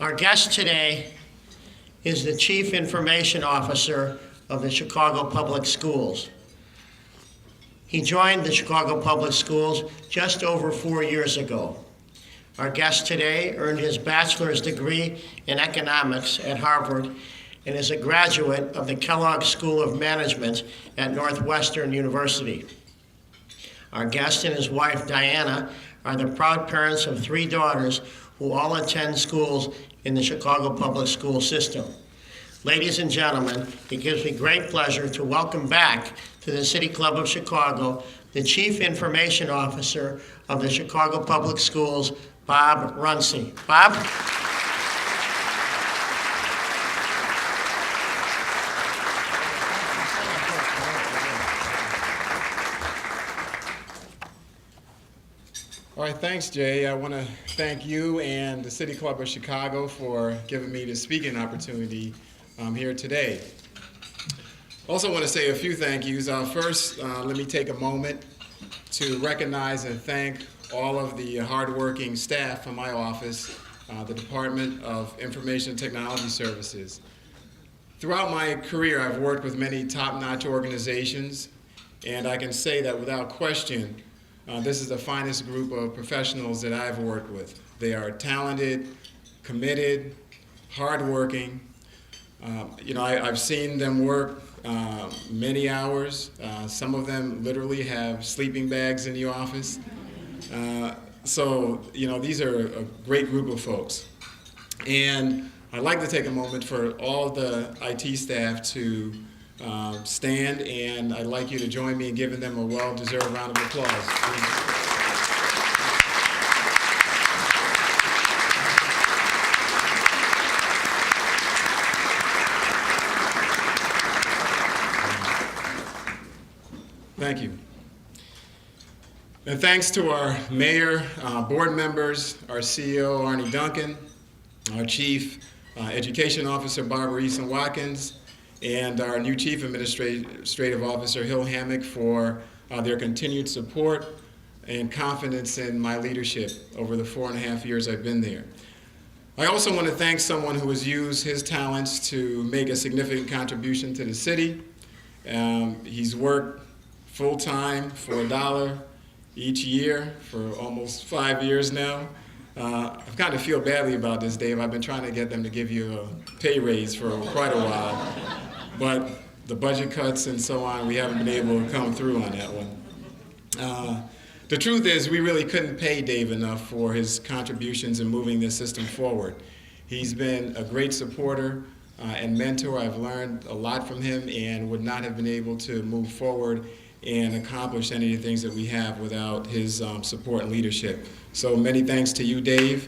Our guest today is the Chief Information Officer of the Chicago Public Schools. He joined the Chicago Public Schools just over 4 years ago. Our guest today earned his bachelor's degree in economics at Harvard and is a graduate of the Kellogg School of Management at Northwestern University. Our guest and his wife, Diana, are the proud parents of 3 daughters who all attend schools in the Chicago Public School system. Ladies and gentlemen, it gives me great pleasure to welcome back to the City Club of Chicago the Chief Information Officer of the Chicago Public Schools, Bob Runcie. Bob? All right, thanks, Jay. I want to thank you and the City Club of Chicago for giving me the speaking opportunity here today. Also want to say a few thank yous. First, let me take a moment to recognize and thank all of the hardworking staff from my office, the Department of Information and Technology Services. Throughout my career, I've worked with many top-notch organizations, and I can say that without question, this is the finest group of professionals that I've worked with. They are talented, committed, hardworking. I've seen them work many hours. Some of them literally have sleeping bags in the office. These are a great group of folks. And I'd like to take a moment for all the IT staff to stand, and I'd like you to join me in giving them a well-deserved round of applause. Thank you. And thanks to our mayor, board members, our CEO, Arnie Duncan, our Chief Education Officer, Barbara Eason-Watkins, and our new Chief Administrative Officer, Hill Hammock, for their continued support and confidence in my leadership over the 4.5 years I've been there. I also want to thank someone who has used his talents to make a significant contribution to the city. He's worked full-time for $1 each year for almost 5 years now. I kind of feel badly about this, Dave. I've been trying to get them to give you a pay raise for quite a while, but the budget cuts and so on, we haven't been able to come through on that one. The truth is, we really couldn't pay Dave enough for his contributions in moving this system forward. He's been a great supporter and mentor. I've learned a lot from him and would not have been able to move forward and accomplish any of the things that we have without his support and leadership. So many thanks to you, Dave.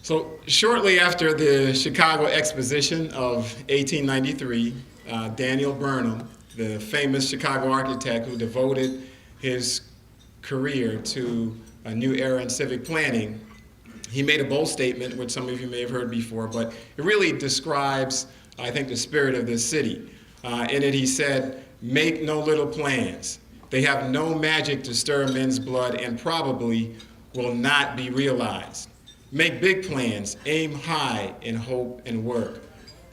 So shortly after the Chicago Exposition of 1893, Daniel Burnham, the famous Chicago architect who devoted his career to a new era in civic planning, he made a bold statement, which some of you may have heard before, but it really describes, I think, the spirit of this city. In it, he said, "Make no little plans. They have no magic to stir men's blood and probably will not be realized. Make big plans, aim high in hope and work.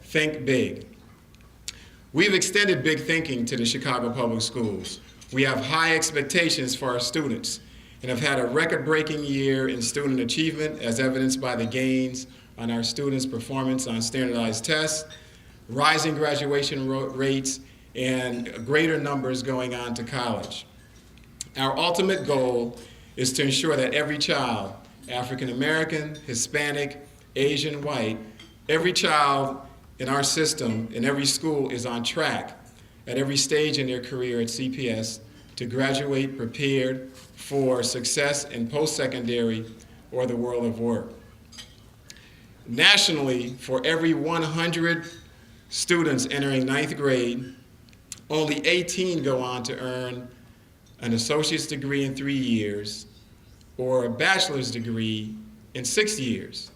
Think big." We've extended big thinking to the Chicago Public Schools. We have high expectations for our students and have had a record-breaking year in student achievement, as evidenced by the gains on our students' performance on standardized tests, rising graduation rates, and greater numbers going on to college. Our ultimate goal is to ensure that every child, African American, Hispanic, Asian, white, every child in our system, in every school, is on track at every stage in their career at CPS to graduate prepared for success in post-secondary or the world of work. Nationally, for every 100 students entering 9th grade, only 18 go on to earn an associate's degree in 3 years or a bachelor's degree in 6 years.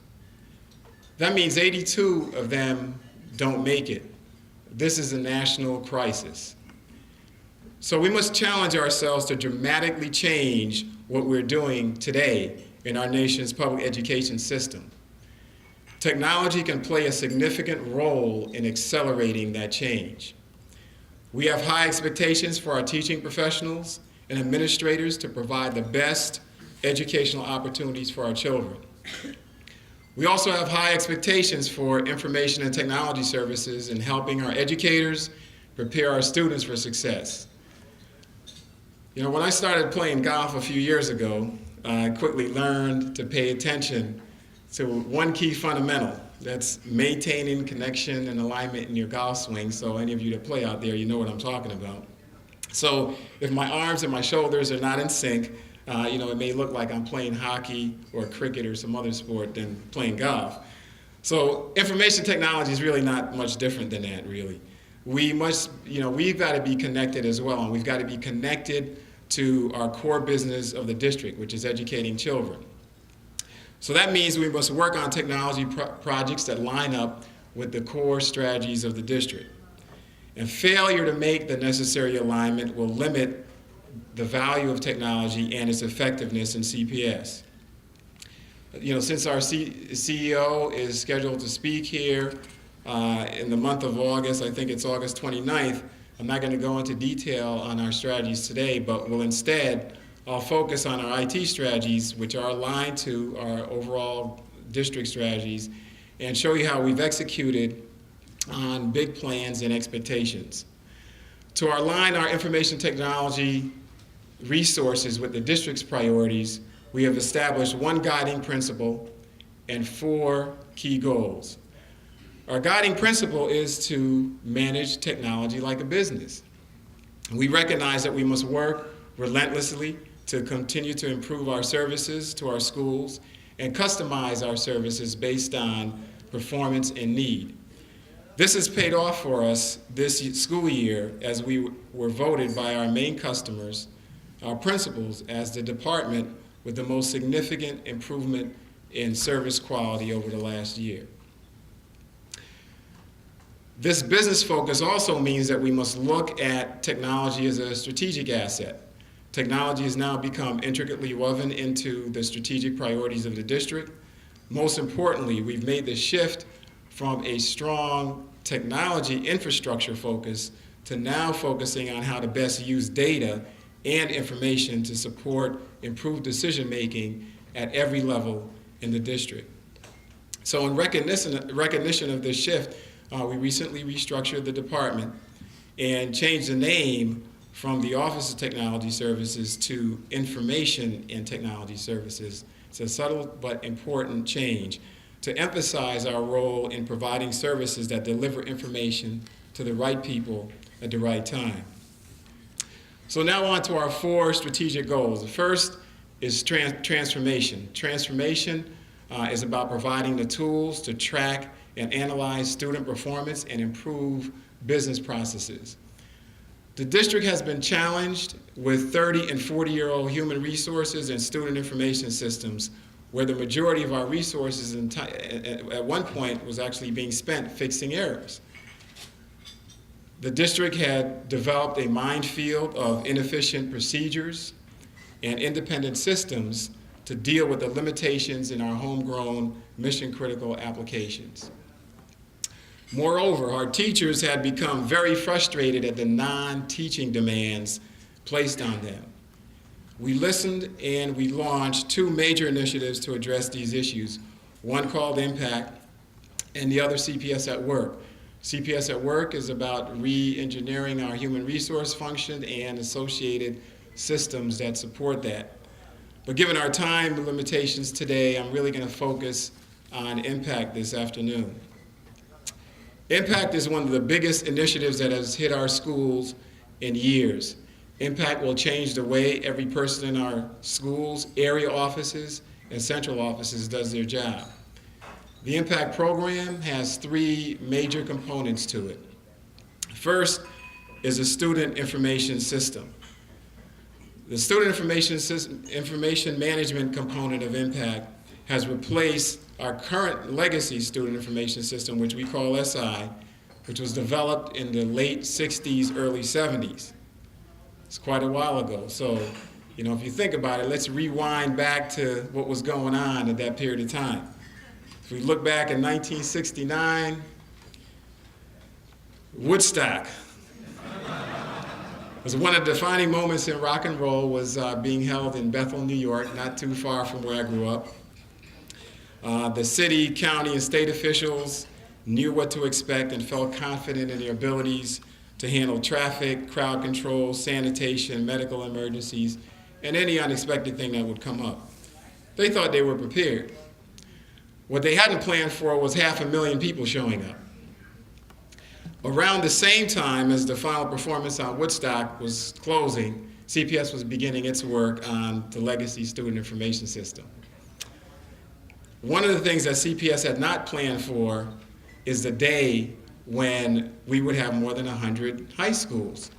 That means 82 of them don't make it. This is a national crisis. So we must challenge ourselves to dramatically change what we're doing today in our nation's public education system. Technology can play a significant role in accelerating that change. We have high expectations for our teaching professionals and administrators to provide the best educational opportunities for our children. We also have high expectations for information and technology services in helping our educators prepare our students for success. You know, when I started playing golf a few years ago, I quickly learned to pay attention to one key fundamental. That's maintaining connection and alignment in your golf swing. So any of you that play out there, you know what I'm talking about. So if my arms and my shoulders are not in sync, it may look like I'm playing hockey or cricket or some other sport than playing golf. So information technology is really not much different than that, really. We've got to be connected as well, and we've got to be connected to our core business of the district, which is educating children. So that means we must work on technology projects that line up with the core strategies of the district. And failure to make the necessary alignment will limit the value of technology and its effectiveness in CPS. Since our CEO is scheduled to speak here in the month of August, I think it's August 29th, I'm not going to go into detail on our strategies today, but will instead I'll focus on our IT strategies, which are aligned to our overall district strategies, and show you how we've executed on big plans and expectations. To align our information technology resources with the district's priorities, we have established one guiding principle and 4 key goals. Our guiding principle is to manage technology like a business. We recognize that we must work relentlessly to continue to improve our services to our schools and customize our services based on performance and need. This has paid off for us this school year as we were voted by our main customers, our principals, as the department with the most significant improvement in service quality over the last year. This business focus also means that we must look at technology as a strategic asset. Technology has now become intricately woven into the strategic priorities of the district. Most importantly, we've made the shift from a strong technology infrastructure focus to now focusing on how to best use data and information to support improved decision-making at every level in the district. So in recognition of this shift, we recently restructured the department and changed the name from the Office of Technology Services to Information and Technology Services. It's a subtle but important change to emphasize our role in providing services that deliver information to the right people at the right time. So now on to our 4 strategic goals. The first is transformation. Transformation is about providing the tools to track and analyze student performance and improve business processes. The district has been challenged with 30 and 40-year-old human resources and student information systems where the majority of our resources at one point was actually being spent fixing errors. The district had developed a minefield of inefficient procedures and independent systems to deal with the limitations in our homegrown mission-critical applications. Moreover, our teachers had become very frustrated at the non-teaching demands placed on them. We listened and we launched 2 major initiatives to address these issues, one called Impact and the other CPS at Work. CPS at Work is about re-engineering our human resource function and associated systems that support that. But given our time limitations today, I'm really going to focus on Impact this afternoon. Impact is one of the biggest initiatives that has hit our schools in years. Impact will change the way every person in our schools, area offices, and central offices does their job. The Impact program has 3 major components to it. First is a student information system. The student information management component of Impact has replaced our current legacy student information system, which we call SI, which was developed in the late 60s, early 70s. It's quite a while ago. So, if you think about it, let's rewind back to what was going on at that period of time. If we look back in 1969, Woodstock was one of the defining moments in rock and roll, was being held in Bethel, New York, not too far from where I grew up. The city, county, and state officials knew what to expect and felt confident in their abilities to handle traffic, crowd control, sanitation, medical emergencies, and any unexpected thing that would come up. They thought they were prepared. What they hadn't planned for was 500,000 people showing up. Around the same time as the final performance on Woodstock was closing, CPS was beginning its work on the legacy student information system. One of the things that CPS had not planned for is the day when we would have more than 100 high schools.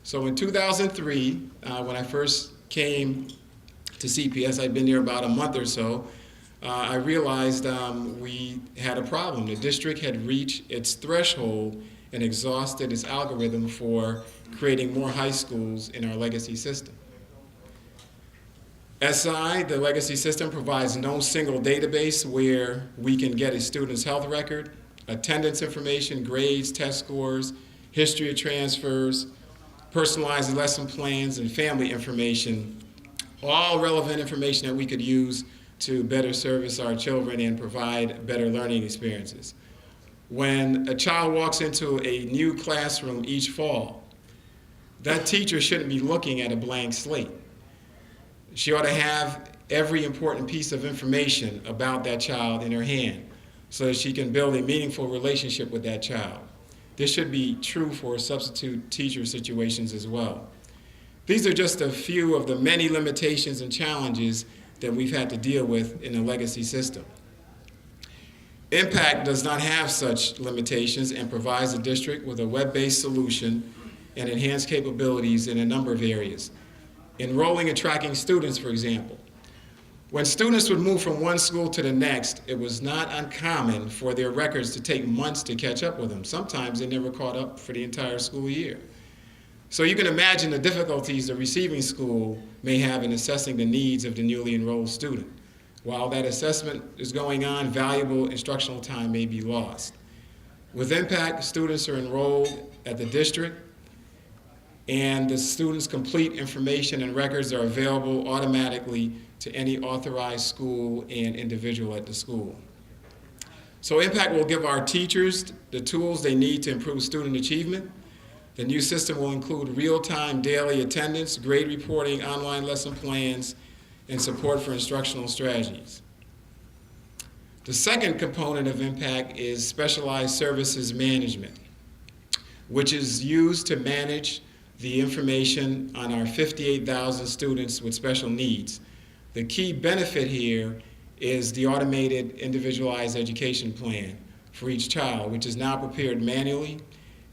So in 2003, when I first came to CPS, I'd been there about a month or so, I realized we had a problem. The district had reached its threshold and exhausted its algorithm for creating more high schools in our legacy system. SI, the legacy system, provides no single database where we can get a student's health record, attendance information, grades, test scores, history of transfers, personalized lesson plans, and family information, all relevant information that we could use to better service our children and provide better learning experiences. When a child walks into a new classroom each fall, that teacher shouldn't be looking at a blank slate. She ought to have every important piece of information about that child in her hand so that she can build a meaningful relationship with that child. This should be true for substitute teacher situations as well. These are just a few of the many limitations and challenges that we've had to deal with in the legacy system. Impact does not have such limitations and provides the district with a web-based solution and enhanced capabilities in a number of areas. Enrolling and tracking students, for example. When students would move from one school to the next, it was not uncommon for their records to take months to catch up with them. Sometimes they never caught up for the entire school year. So you can imagine the difficulties the receiving school may have in assessing the needs of the newly enrolled student. While that assessment is going on, valuable instructional time may be lost. With Impact, students are enrolled at the district, and the students' complete information and records are available automatically to any authorized school and individual at the school. So Impact will give our teachers the tools they need to improve student achievement. The new system will include real-time daily attendance, grade reporting, online lesson plans, and support for instructional strategies. The second component of Impact is specialized services management, which is used to manage the information on our 58,000 students with special needs. The key benefit here is the automated individualized education plan for each child, which is now prepared manually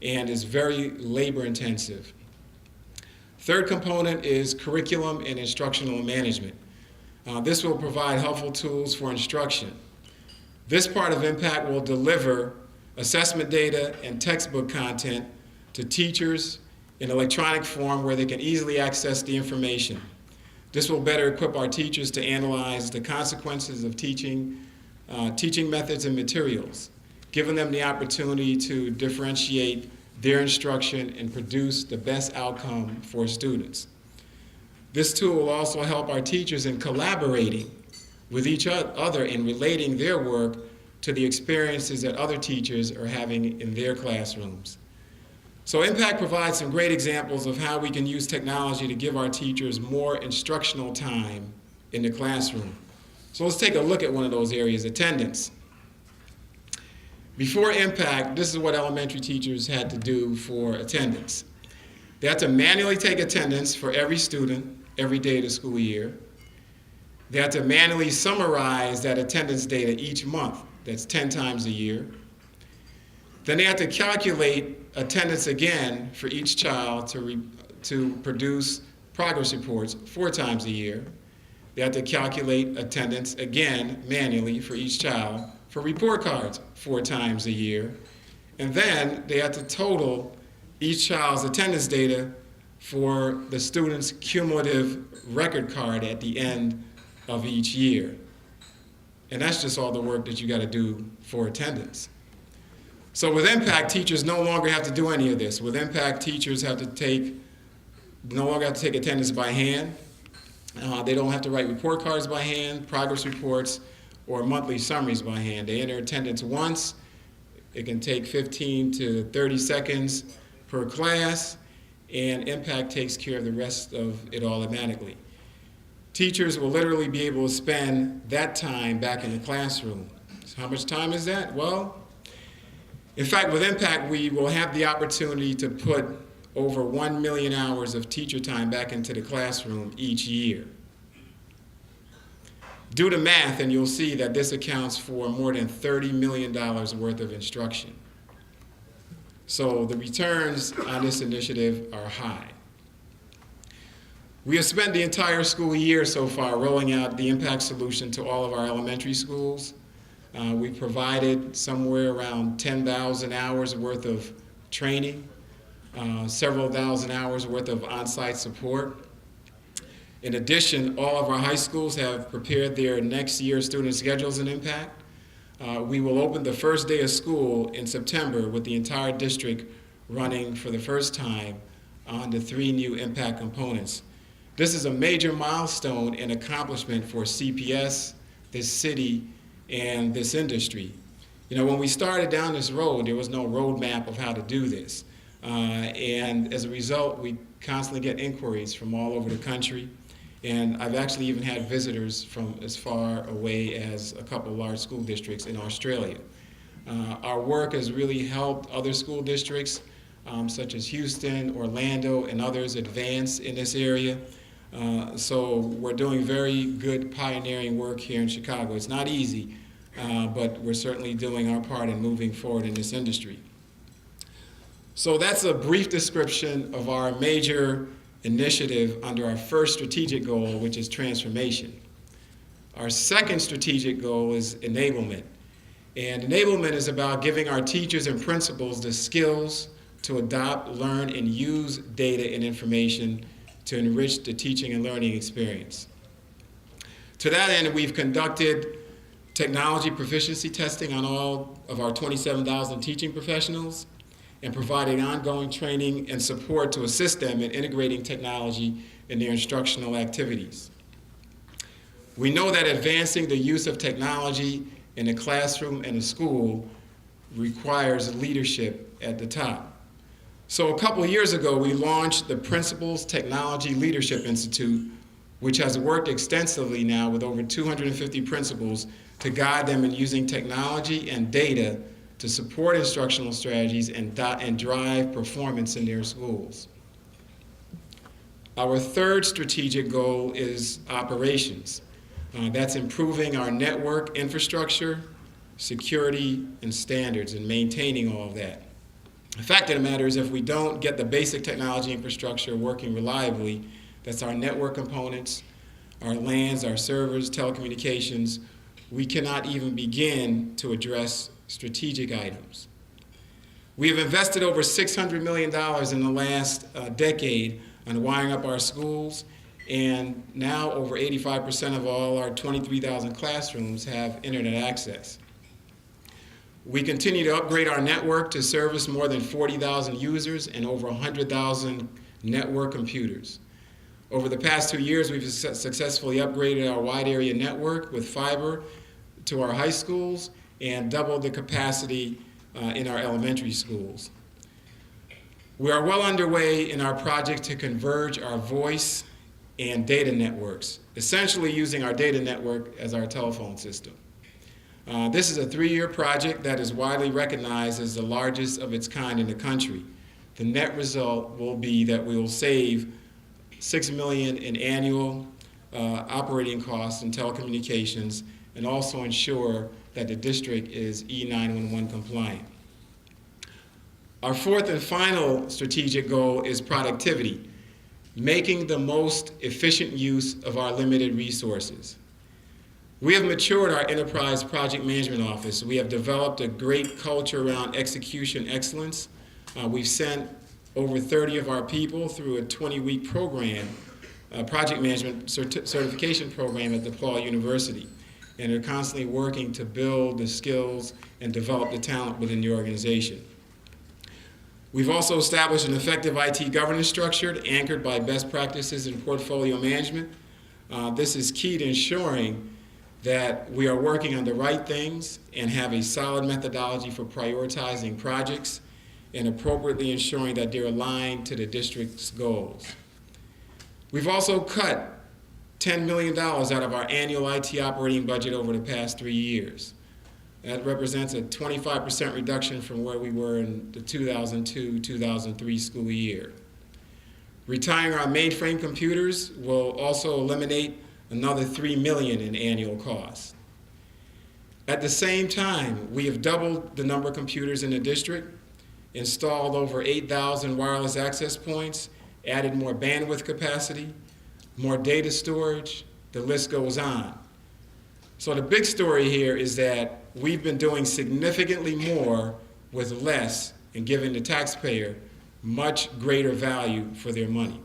and is very labor intensive. Third component is curriculum and instructional management. This will provide helpful tools for instruction. This part of Impact will deliver assessment data and textbook content to teachers in electronic form where they can easily access the information. This will better equip our teachers to analyze the consequences of teaching methods and materials, giving them the opportunity to differentiate their instruction and produce the best outcome for students. This tool will also help our teachers in collaborating with each other in relating their work to the experiences that other teachers are having in their classrooms. So Impact provides some great examples of how we can use technology to give our teachers more instructional time in the classroom. So let's take a look at one of those areas, attendance. Before Impact, this is what elementary teachers had to do for attendance. They had to manually take attendance for every student every day of the school year. They had to manually summarize that attendance data each month. That's 10 times a year. Then they had to calculate attendance again for each child to produce progress reports 4 times a year. They had to calculate attendance again manually for each child for report cards 4 times a year. And then they had to total each child's attendance data for the student's cumulative record card at the end of each year. And that's just all the work that you got to do for attendance. So with Impact, teachers no longer have to do any of this. With Impact, teachers no longer have to take attendance by hand. They don't have to write report cards by hand, progress reports, or monthly summaries by hand. They enter attendance once. It can take 15 to 30 seconds per class, and Impact takes care of the rest of it automatically. Teachers will literally be able to spend that time back in the classroom. So how much time is that? Well, in fact, with Impact, we will have the opportunity to put over 1 million hours of teacher time back into the classroom each year. Do the math, and you'll see that this accounts for more than $30 million worth of instruction. So the returns on this initiative are high. We have spent the entire school year so far rolling out the Impact solution to all of our elementary schools. We provided somewhere around 10,000 hours worth of training, several thousand hours worth of on-site support. In addition, all of our high schools have prepared their next year's student schedules in Impact. We will open the first day of school in September with the entire district running for the first time on the 3 new Impact components. This is a major milestone and accomplishment for CPS, this city, and this industry. You know, when we started down this road, there was no roadmap of how to do this. And as a result, we constantly get inquiries from all over the country. And I've actually even had visitors from as far away as a couple of large school districts in Australia. Our work has really helped other school districts, such as Houston, Orlando, and others advance in this area. So we're doing very good pioneering work here in Chicago. It's not easy, but we're certainly doing our part in moving forward in this industry. So that's a brief description of our major initiative under our first strategic goal, which is transformation. Our second strategic goal is enablement. And enablement is about giving our teachers and principals the skills to adopt, learn, and use data and information to enrich the teaching and learning experience. To that end, we've conducted technology proficiency testing on all of our 27,000 teaching professionals and providing ongoing training and support to assist them in integrating technology in their instructional activities. We know that advancing the use of technology in the classroom and the school requires leadership at the top. So a couple of years ago, we launched the Principals Technology Leadership Institute, which has worked extensively now with over 250 principals to guide them in using technology and data to support instructional strategies and drive performance in their schools. Our third strategic goal is operations. That's improving our network infrastructure, security, and standards, and maintaining all of that. The fact of the matter is, if we don't get the basic technology infrastructure working reliably, that's our network components, our LANs, our servers, telecommunications, we cannot even begin to address strategic items. We have invested over $600 million in the last decade on wiring up our schools, and now over 85% of all our 23,000 classrooms have internet access. We continue to upgrade our network to service more than 40,000 users and over 100,000 network computers. Over the past 2 years, we've successfully upgraded our wide area network with fiber to our high schools and doubled the capacity in our elementary schools. We are well underway in our project to converge our voice and data networks, essentially using our data network as our telephone system. This is a 3-year project that is widely recognized as the largest of its kind in the country. The net result will be that we will save $6 million in annual operating costs in telecommunications and also ensure that the district is E911 compliant. Our fourth and final strategic goal is productivity, making the most efficient use of our limited resources. We have matured our enterprise project management office. We have developed a great culture around execution excellence. We've sent over 30 of our people through a 20-week program, project management certification program at DePaul University. And are constantly working to build the skills and develop the talent within the organization. We've also established an effective IT governance structure anchored by best practices in portfolio management. This is key to ensuring that we are working on the right things and have a solid methodology for prioritizing projects and appropriately ensuring that they're aligned to the district's goals. We've also cut $10 million out of our annual IT operating budget over the past 3 years. That represents a 25% reduction from where we were in the 2002-2003 school year. Retiring our mainframe computers will also eliminate another $3 million in annual costs. At the same time, we have doubled the number of computers in the district, installed over 8,000 wireless access points, added more bandwidth capacity, more data storage, the list goes on. So the big story here is that we've been doing significantly more with less and giving the taxpayer much greater value for their money.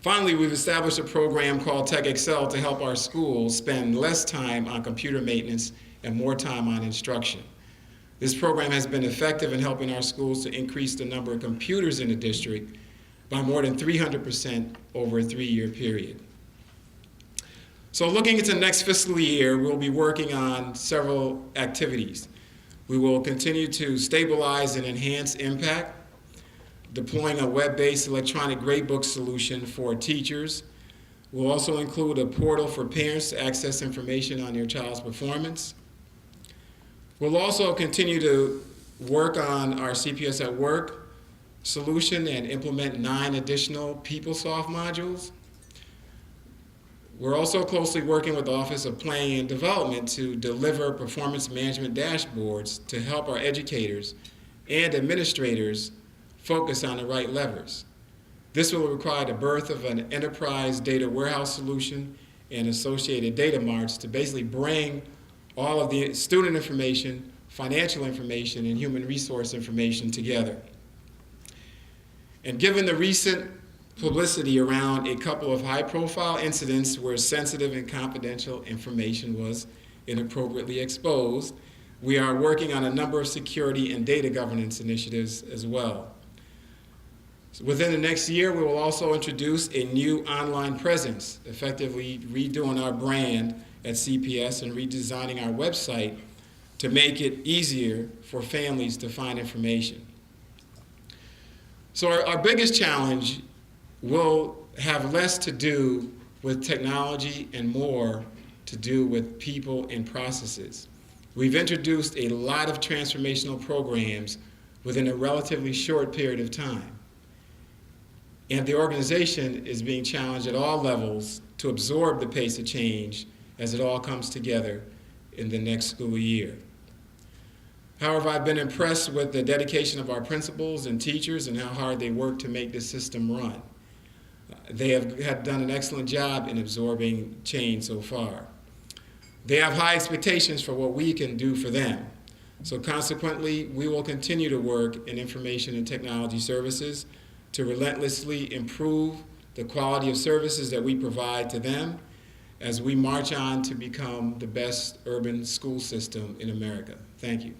Finally, we've established a program called Tech Excel to help our schools spend less time on computer maintenance and more time on instruction. This program has been effective in helping our schools to increase the number of computers in the district by more than 300% over a 3-year period. So looking into the next fiscal year, we'll be working on several activities. We will continue to stabilize and enhance impact, deploying a web-based electronic gradebook solution for teachers. We'll also include a portal for parents to access information on their child's performance. We'll also continue to work on our CPS at Work solution and implement 9 additional PeopleSoft modules. We're also closely working with the Office of Planning and Development to deliver performance management dashboards to help our educators and administrators focus on the right levers. This will require the birth of an enterprise data warehouse solution and associated data marts to basically bring all of the student information, financial information, and human resource information together. And given the recent publicity around a couple of high-profile incidents where sensitive and confidential information was inappropriately exposed, we are working on a number of security and data governance initiatives as well. So within the next year, we will also introduce a new online presence, effectively redoing our brand at CPS and redesigning our website to make it easier for families to find information. So our biggest challenge will have less to do with technology and more to do with people and processes. We've introduced a lot of transformational programs within a relatively short period of time. And the organization is being challenged at all levels to absorb the pace of change as it all comes together in the next school year. However, I've been impressed with the dedication of our principals and teachers and how hard they work to make this system run. They have done an excellent job in absorbing change so far. They have high expectations for what we can do for them. So consequently, we will continue to work in information and technology services to relentlessly improve the quality of services that we provide to them as we march on to become the best urban school system in America. Thank you.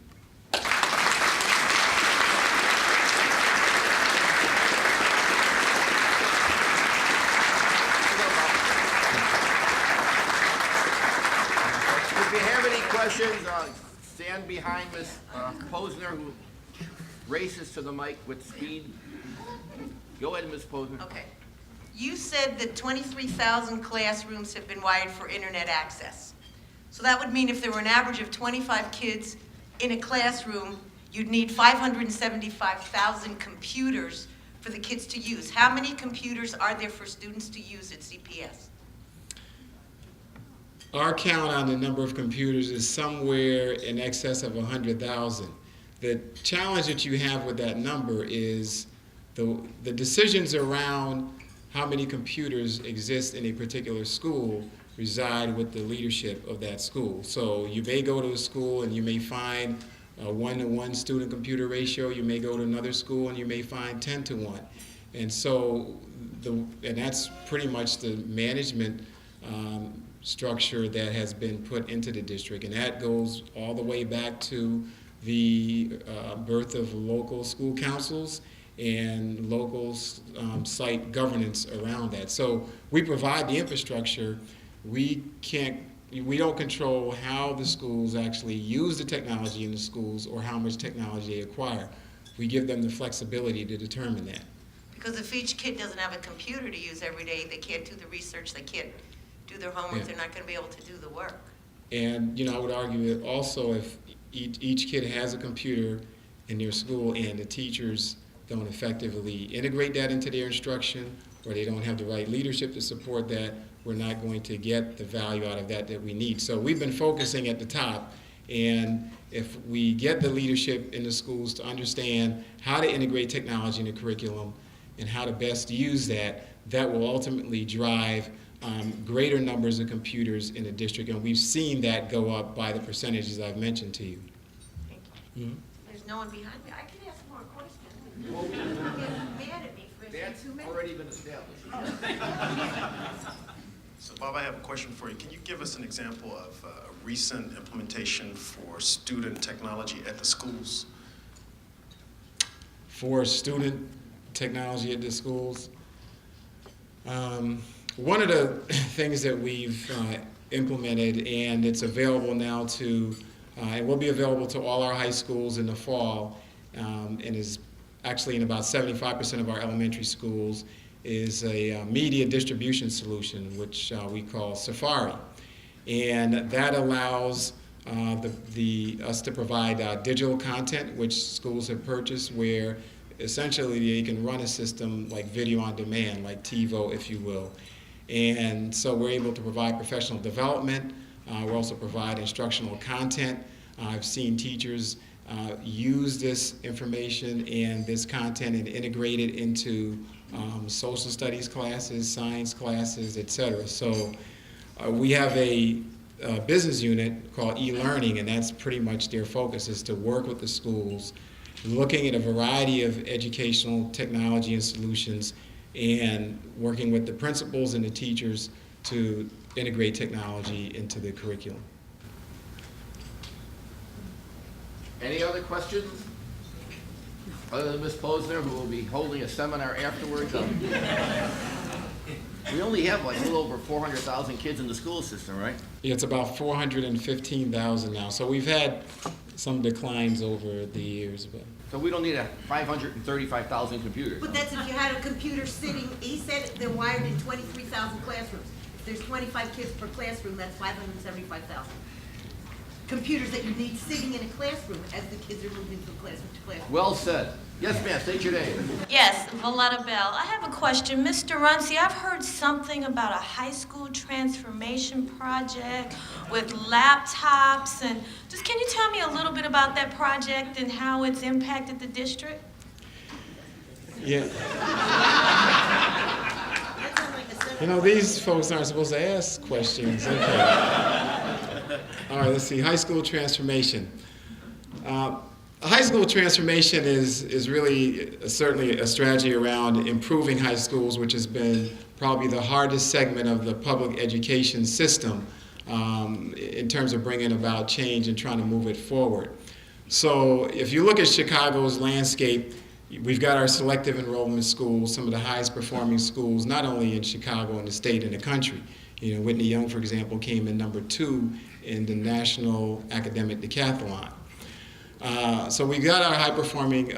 If you have any questions, stand behind Ms. Posner, who races to the mic with speed. Go ahead, Ms. Posner. Okay. You said that 23,000 classrooms have been wired for internet access. So that would mean if there were an average of 25 kids in a classroom, you'd need 575,000 computers for the kids to use. How many computers are there for students to use at CPS? Our count on the number of computers is somewhere in excess of 100,000. The challenge that you have with that number is the decisions around how many computers exist in a particular school reside with the leadership of that school. So you may go to a school and you may find a 1-to-1 student-computer ratio. You may go to another school and you may find 10-to-1. And so, and that's pretty much the management structure that has been put into the district. And that goes all the way back to the birth of local school councils and local site governance around that. So we provide the infrastructure. We don't control how the schools actually use the technology in the schools or how much technology they acquire. We give them the flexibility to determine that. Because if each kid doesn't have a computer to use every day, they can't do the research, they can't do their homework, Yeah. they're not going to be able to do the work. And I would argue that also if each kid has a computer in their school and the teachers don't effectively integrate that into their instruction, or they don't have the right leadership to support that, we're not going to get the value out of that we need. So we've been focusing at the top, and if we get the leadership in the schools to understand how to integrate technology in the curriculum and how to best use that, that will ultimately drive greater numbers of computers in the district, and we've seen that go up by the percentages I've mentioned to you. Thank you. There's no one behind me. I can ask more questions. You're getting mad at me for asking That's too many. already been established. So Bob, I have a question for you. Can you give us an example of a recent implementation for student technology at the schools? For student technology at the schools, one of the things that we've implemented, and it's available now to, it will be available to all our high schools in the fall, and is actually in about 75% of our elementary schools, is a media distribution solution, which we call Safari. And that allows us to provide digital content, which schools have purchased, where essentially they can run a system like video on demand, like TiVo, if you will. And so we're able to provide professional development. We also provide instructional content. I've seen teachers use this information and this content and integrate it into social studies classes, science classes, etc. So we have a business unit called e-learning, and that's pretty much their focus, is to work with the schools, looking at a variety of educational technology and solutions, and working with the principals and the teachers to integrate technology into the curriculum. Any other questions? Other than Ms. Posner, who will be holding a seminar afterwards. We only have like a little over 400,000 kids in the school system, right? It's about 415,000 now, so we've had some declines over the years, but. So we don't need 535,000 computers. But that's if you had a computer sitting, he said they're wired in 23,000 classrooms. If there's 25 kids per classroom, that's 575,000. Computers that you need sitting in a classroom as the kids are moving from classroom to classroom. Well said. Yes, ma'am, state your name. Yes, Valletta Bell. I have a question. Mr. Runcie, I've heard something about a high school transformation project with laptops, and just can you tell me a little bit about that project and how it's impacted the district? Yeah. These folks aren't supposed to ask questions. Okay. All right, let's see. High school transformation. High school transformation is really certainly a strategy around improving high schools, which has been probably the hardest segment of the public education system in terms of bringing about change and trying to move it forward. So if you look at Chicago's landscape, we've got our selective enrollment schools, some of the highest performing schools, not only in Chicago and the state and the country. Whitney Young, for example, came in #2 in the National Academic Decathlon. So we've got our high-performing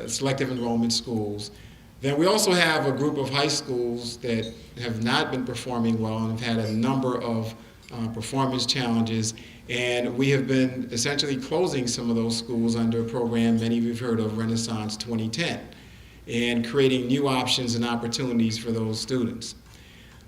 selective enrollment schools. Then we also have a group of high schools that have not been performing well and have had a number of performance challenges, and we have been essentially closing some of those schools under a program many of you have heard of, Renaissance 2010, and creating new options and opportunities for those students.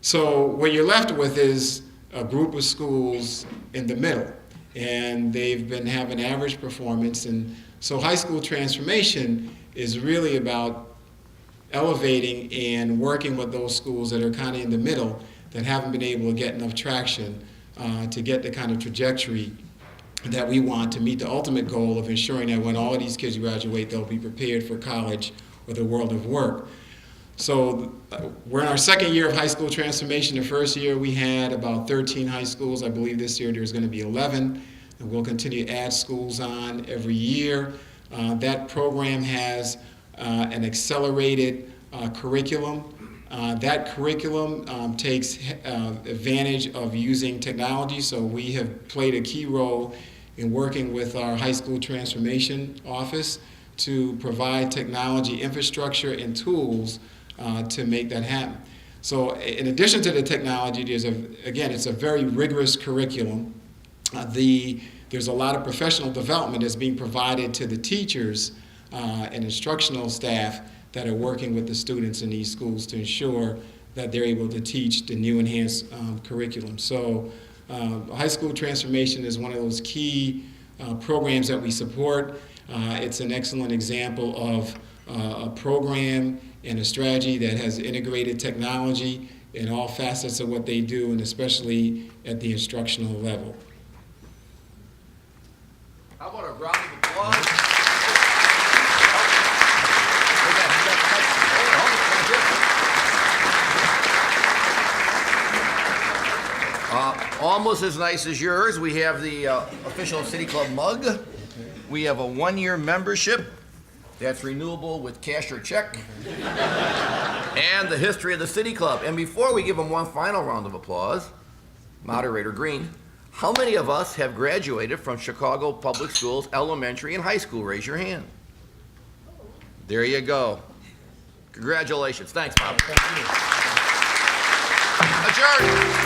So what you're left with is a group of schools in the middle, and they've been having average performance. And so high school transformation is really about elevating and working with those schools that are kind of in the middle that haven't been able to get enough traction to get the kind of trajectory that we want to meet the ultimate goal of ensuring that when all of these kids graduate, they'll be prepared for college or the world of work. So we're in our second year of high school transformation. The first year we had about 13 high schools. I believe this year there's going to be 11, and we'll continue to add schools on every year. That program has an accelerated curriculum. That curriculum takes advantage of using technology, so we have played a key role in working with our high school transformation office to provide technology infrastructure and tools to make that happen. So in addition to the technology, it's a very rigorous curriculum. There's a lot of professional development that's being provided to the teachers and instructional staff that are working with the students in these schools to ensure that they're able to teach the new enhanced curriculum. So high school transformation is one of those key programs that we support. It's an excellent example of a program and a strategy that has integrated technology in all facets of what they do, and especially at the instructional level. How about a round of applause? Almost as nice as yours, we have the official City Club mug. We have a 1-year membership that's renewable with cash or check, and the history of the City Club. And before we give them one final round of applause, Moderator Green, how many of us have graduated from Chicago Public Schools elementary and high school? Raise your hand. There you go. Congratulations. Thanks, Bob. Adjourned.